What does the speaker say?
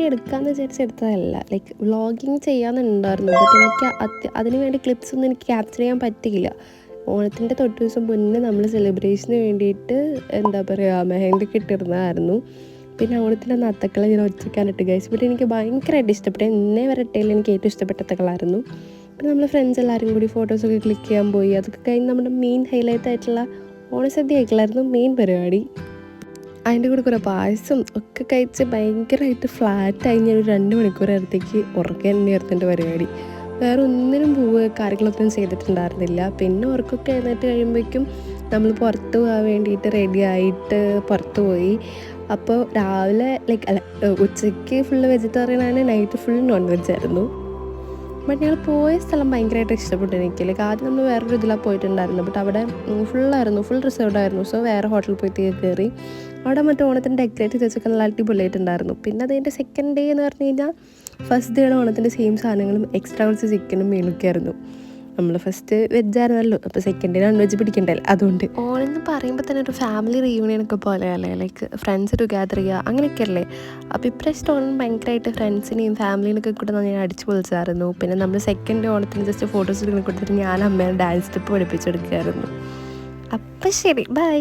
Video എടുക്കാമെന്ന് വിചാരിച്ചെടുത്തതല്ല. Like vlogging ചെയ്യാമെന്നുണ്ടായിരുന്നു. ബട്ട് എനിക്ക് അതിന് വേണ്ടി ക്ലിപ്സൊന്നും എനിക്ക് ക്യാപ്ചർ ചെയ്യാൻ പറ്റിയില്ല. ഓണത്തിൻ്റെ തൊട്ട് ദിവസം മുന്നേ നമ്മൾ സെലിബ്രേഷന് വേണ്ടിയിട്ട് എന്താ പറയുക മെഹന്തി ഇട്ടിരുന്നതായിരുന്നു. പിന്നെ ഓണത്തിൻ്റെ അത്തക്കൾ ഞാൻ ഒറ്റയ്ക്കാനിട്ട് ഗൈസ്. ബട്ട് എനിക്ക് ഭയങ്കരമായിട്ട് ഇഷ്ടപ്പെട്ടു. ഇന്നേ വരെ ഇട്ടതിൽ എനിക്ക് ഏറ്റവും ഇഷ്ടപ്പെട്ട അത്തക്കളായിരുന്നു. പിന്നെ നമ്മൾ ഫ്രണ്ട്സ് എല്ലാവരും കൂടി ഫോട്ടോസൊക്കെ ക്ലിക്ക് ചെയ്യാൻ പോയി. അതൊക്കെ കഴിഞ്ഞ് നമ്മുടെ മെയിൻ ഹൈലൈറ്റ് ആയിട്ടുള്ള ഓണസദ്യ ആയിട്ടായിരുന്നു മെയിൻ പരിപാടി. അതിൻ്റെ കൂടെ കുറേ പായസം ഒക്കെ കഴിച്ച് ഭയങ്കരമായിട്ട് ഫ്ലാറ്റായി ഞാൻ ഒരു 2 മണിക്കൂറത്തേക്ക് ഉറക്കം തന്നെയായിരുന്നു എൻ്റെ പരിപാടി. വേറെ ഒന്നിനും കാര്യങ്ങളൊന്നും ചെയ്തിട്ടുണ്ടായിരുന്നില്ല. പിന്നെ ഉറക്കമൊക്കെ എഴുന്നേറ്റ് കഴിയുമ്പോഴേക്കും നമ്മൾ പുറത്ത് പോകാൻ വേണ്ടിയിട്ട് റെഡി ആയിട്ട് പുറത്ത് പോയി. അപ്പോൾ രാവിലെ ഉച്ചയ്ക്ക് ഫുള്ള് വെജിറ്റേറിയനാണ്, നൈറ്റ് ഫുൾ നോൺ വെജ് ആയിരുന്നു. ബട്ട് ഞങ്ങൾ പോയ സ്ഥലം ഭയങ്കരമായിട്ട് ഇഷ്ടപ്പെട്ടു എനിക്ക്. ആദ്യം നമ്മൾ വേറൊരു ഇതിലാണ് പോയിട്ടുണ്ടായിരുന്നു. ബട്ട് അവിടെ ഫുൾ റിസർവ്ഡ് ആയിരുന്നു. സോ വേറെ ഹോട്ടലിൽ പോയി കയറി. അവിടെ മറ്റേ ഓണത്തിന് ഡെക്കറേറ്റ് ചെയ്തൊക്കെ നല്ല അടിപൊളിയായിട്ടുണ്ടായിരുന്നു. പിന്നെ അതിൻ്റെ സെക്കൻഡ് ഡേ എന്ന് പറഞ്ഞു കഴിഞ്ഞാൽ ഫസ്റ്റ് ഡേയുടെ ഓണത്തിൻ്റെ സെയിം സാധനങ്ങളും എക്സ്ട്രാ കുറച്ച് ചിക്കനും മീനൊക്കെ ആയിരുന്നു. നമ്മൾ ഫസ്റ്റ് വെജായിരുന്നല്ലോ, അപ്പോൾ സെക്കൻഡ് ഡേ നോൺ വെജ് പിടിക്കണ്ടല്ലോ. അതുകൊണ്ട് ഓണം എന്ന് പറയുമ്പോൾ തന്നെ ഒരു ഫാമിലി റീയൂണിയനൊക്കെ പോലെയല്ലേ, ഫ്രണ്ട്സ് ടുഗെദർ ചെയ്യുക അങ്ങനെയൊക്കെ അല്ലേ. അപ്പോൾ ഇപ്രാവശ്യത്തെ ഓണം ഭയങ്കരമായിട്ട് ഫ്രണ്ട്സിനെയും ഫാമിലിനൊക്കെ കൂടെ ഞാൻ അടിച്ചു പൊളിച്ചായിരുന്നു. പിന്നെ നമ്മൾ സെക്കൻഡ് ഓണത്തിന് ജസ്റ്റ് ഫോട്ടോസ് എടുക്കുന്ന കൊടുത്തിട്ട് ഞാൻ അമ്മേനെ ഡാൻസ് സ്റ്റെപ്പ് പഠിപ്പിച്ചെടുക്കുകയായിരുന്നു. അപ്പം ശരി, ബൈ.